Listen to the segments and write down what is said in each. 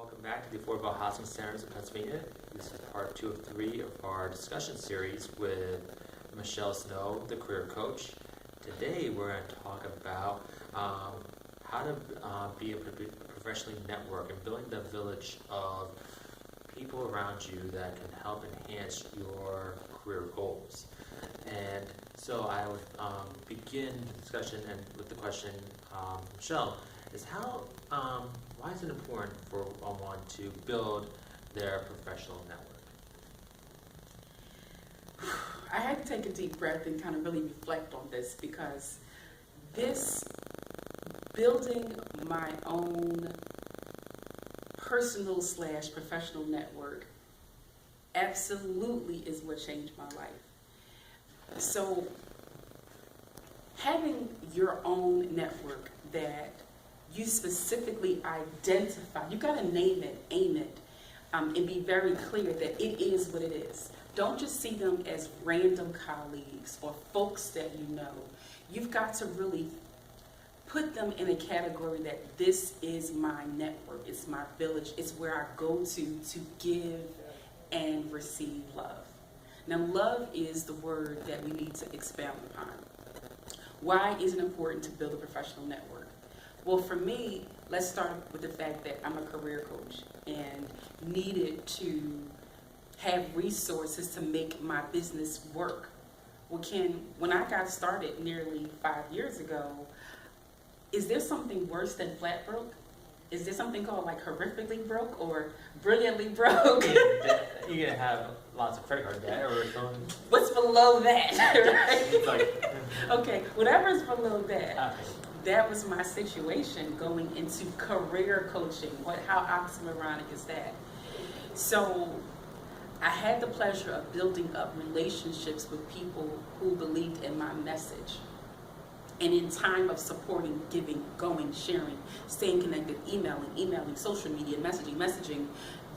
welcome back to the Affordable Housing Centers of Pennsylvania. This is part 2 of 3 of our discussion series with Michelle Snow, the career coach. Today we're going to talk about how to be a professionally network and building the village of people around you that can help enhance your career goals. And so I would begin the discussion and with the question, Michelle, is why is it important for one to build their professional network? I had to take a deep breath and kind of really reflect on this, because this building my own personal / professional network absolutely is what changed my life. So having your own network that you specifically identify, you got to name it, aim it, and be very clear that it is what it is. Don't just see them as random colleagues or folks that you know. You've got to really put them in a category that this is my network, it's my village, it's where I go to give and receive love. Now, love is the word that we need to expound upon. Why is it important to build a professional network? Well, for me, let's start with the fact that I'm a career coach and needed to have resources to make my business work. Well, when I got started nearly 5 years ago, is there something worse than flat broke? Is there something called like horrifically broke or brilliantly broke? You're gonna have lots of credit card debt or something. What's below that? It's Right? like, Okay, whatever's below that. okay. That was my situation going into career coaching. How oxymoronic is that? So I had the pleasure of building up relationships with people who believed in my message. And in time of supporting, giving, going, sharing, staying connected, emailing, social media, messaging,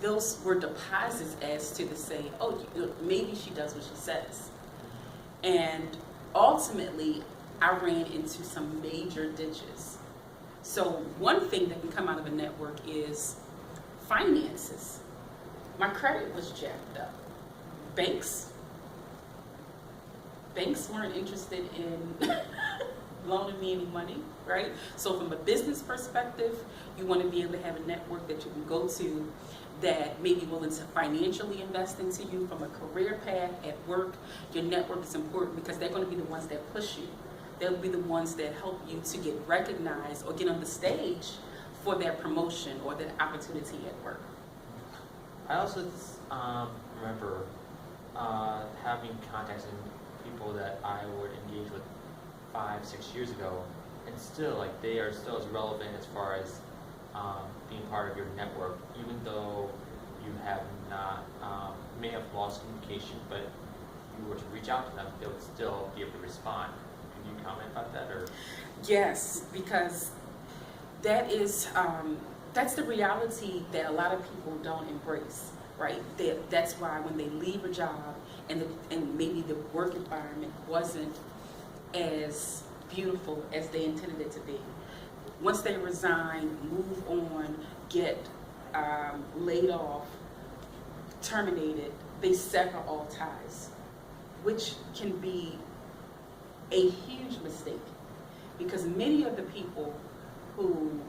those were deposits as to say, oh, maybe she does what she says. And ultimately, I ran into some major ditches. So one thing that can come out of a network is finances. My credit was jacked up. Banks weren't interested in loaning me any money, right? So from a business perspective, you want to be able to have a network that you can go to that may be willing to financially invest into you. From a career path at work, your network is important because they're going to be the ones that push you. They'll be the ones that help you to get recognized or get on the stage for that promotion or that opportunity at work. I also remember having contacts and people that I would engage with 5-6 years ago, and still, like, they are still as relevant as far as being part of your network, even though you have not may have lost communication, but if you were to reach out to them, they would still be able to respond. Can you comment about that? Or Yes, because that is that's the reality that a lot of people don't embrace, right? That's why when they leave a job and maybe the work environment wasn't as beautiful as they intended it to be. Once they resign, move on, get laid off, terminated, they sever all ties, which can be a huge mistake, because many of the people who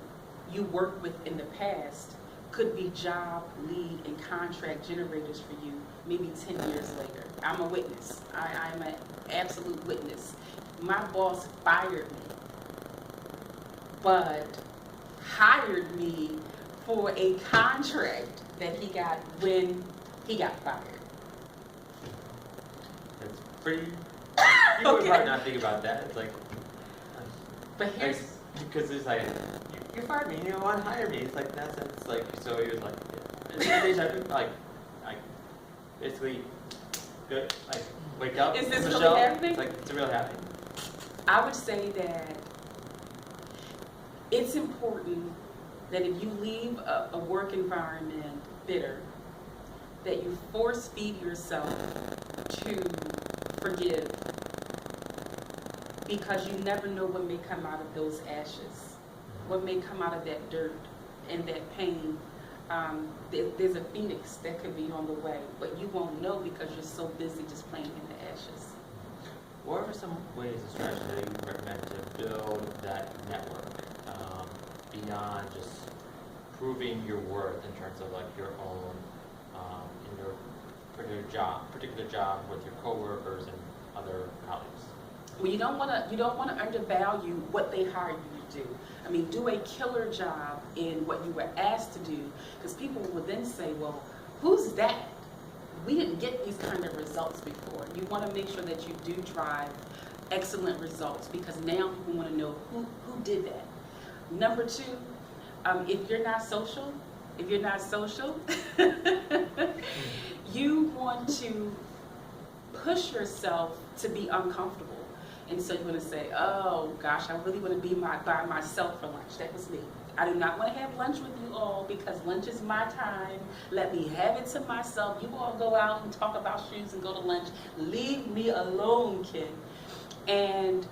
you worked with in the past could be job, lead, and contract generators for you maybe 10 years later. I'm a witness. I'm an absolute witness. My boss fired me, but hired me for a contract that he got when he got fired. it's pretty. You would Okay. probably not think about that. It's like, But here's because it's like you fired me, you don't want to hire me. It's like in that sense, like so he was like, yeah. It's like basically good. Like wake up, Is this really Michelle. happening? It's like it's real happening. I would say that it's important that if you leave a work environment bitter, that you force feed yourself to forgive, because you never know what may come out of those ashes, what may come out of that dirt and that pain there's a phoenix that could be on the way, but you won't know because you're so busy just playing in the ashes. What are some ways and strategies that you recommend to build that network beyond just proving your worth in terms of like your own in your particular job with your coworkers and other colleagues? Well, you don't want to undervalue what they hired you to do. I mean, do a killer job in what you were asked to do, because people will then say, well, who's that? We didn't get these kind of results before. You want to make sure that you do drive excellent results, because now people want to know who did that. Number two, if you're not social, you want to push yourself to be uncomfortable. And so you want to say, oh gosh, I really want to be by myself for lunch. That was me. I do not want to have lunch with you all because lunch is my time. Let me have it to myself. You all go out and talk about shoes and go to lunch. Leave me alone, kid. And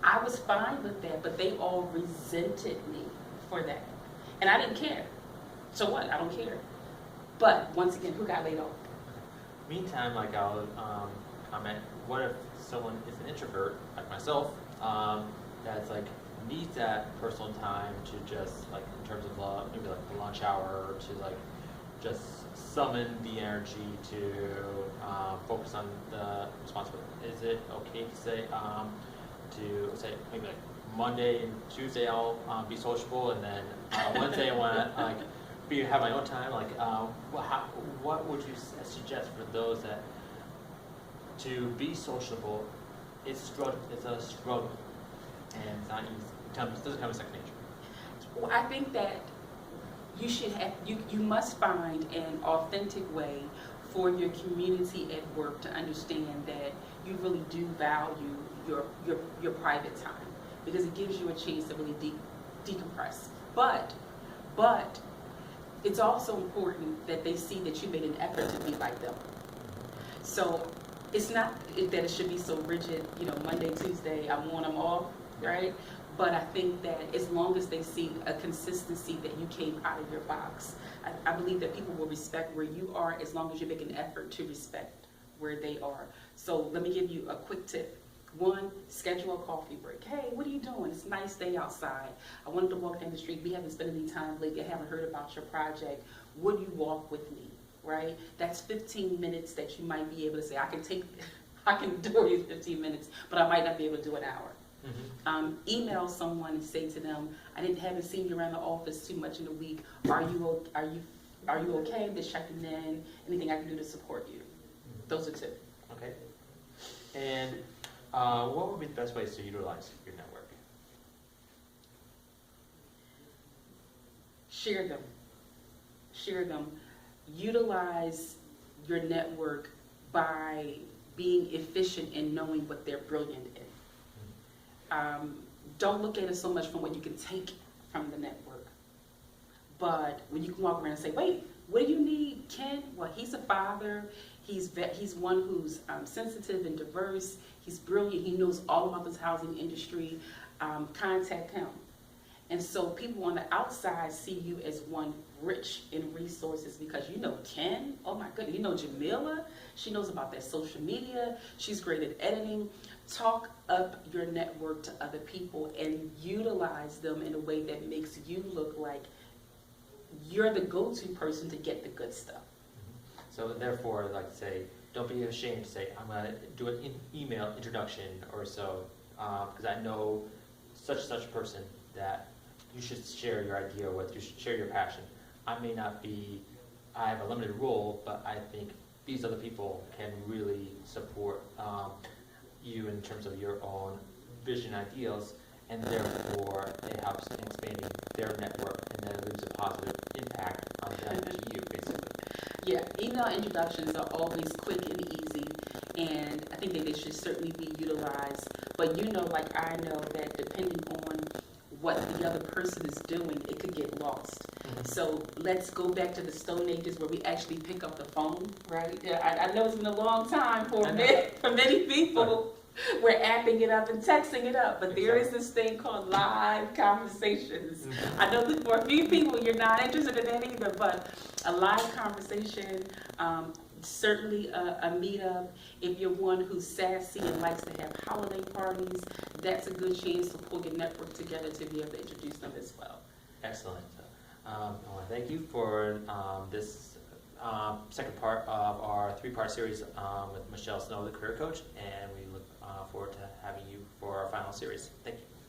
I was fine with that, but they all resented me for that. And I didn't care. So what? I don't care. But once again, who got laid off? Meantime, like I'll comment, what if someone is an introvert, like myself, that's like needs that personal time to just like in terms of maybe like the lunch hour, to like just summon the energy to focus on the responsibility. Is it okay to say maybe like Monday and Tuesday I'll be sociable, and then Wednesday I want to like have my own time? Like, what would you suggest for those that to be sociable? It's a struggle, and it's not easy. It doesn't come with second nature. Well, I think that you must find an authentic way for your community at work to understand that you really do value your private time, because it gives you a chance to really decompress. But it's also important that they see that you made an effort to be like them. So it's not that it should be so rigid, Monday, Tuesday, I'm on, I'm off, right? But I think that as long as they see a consistency that you came out of your box, I believe that people will respect where you are as long as you make an effort to respect where they are. So let me give you a quick tip. One, schedule a coffee break. Hey, what are you doing? It's a nice day outside. I wanted to walk down the street. We haven't spent any time lately. I haven't heard about your project. Would you walk with me? Right? That's 15 minutes that you might be able to say, I can do these 15 minutes, but I might not be able to do an hour. Mm-hmm. Email someone and say to them, haven't seen you around the office too much in a week. Are you okay? I'm just checking in. Anything I can do to support you? Mm-hmm. Those are two. Okay. And what would be the best ways to utilize your network? Share them. Utilize your network by being efficient in knowing what they're brilliant in. Don't look at it so much from what you can take from the network, but when you can walk around and say, wait, what do you need, Ken? Well, he's a father. He's one who's sensitive and diverse. He's brilliant. He knows all about this housing industry. Contact him. And so people on the outside see you as one rich in resources, because Ken, oh my goodness, Jamila, she knows about that social media. She's great at editing. Talk up your network to other people and utilize them in a way that makes you look like you're the go-to person to get the good stuff. So therefore, like say, don't be ashamed to say, I'm going to do an email introduction or so, because I know such a person that you should share your idea with, you should share your passion. I have a limited role, but I think these other people can really support you in terms of your own vision ideals, and therefore it helps in expanding their network, and then it leaves a positive impact on them to you, basically. Yeah, email introductions are always quick and easy, and I think that they should certainly be utilized. But like I know that depending on what the other person is doing, it could get lost. Mm-hmm. So let's go back to the Stone Ages where we actually pick up the phone, right? Yeah, I know it's been a long time for many people. We're apping it up and texting it up, but there is this thing called live conversations. I know that for a few people you're not interested in that either, but a live conversation, certainly a meetup. If you're one who's sassy and likes to have holiday parties, that's a good chance to pull your network together to be able to introduce them as well. Excellent. I want to thank you for this second part of our three-part series with Michelle Snow, the career coach, and we look forward to having you for our final series. Thank you.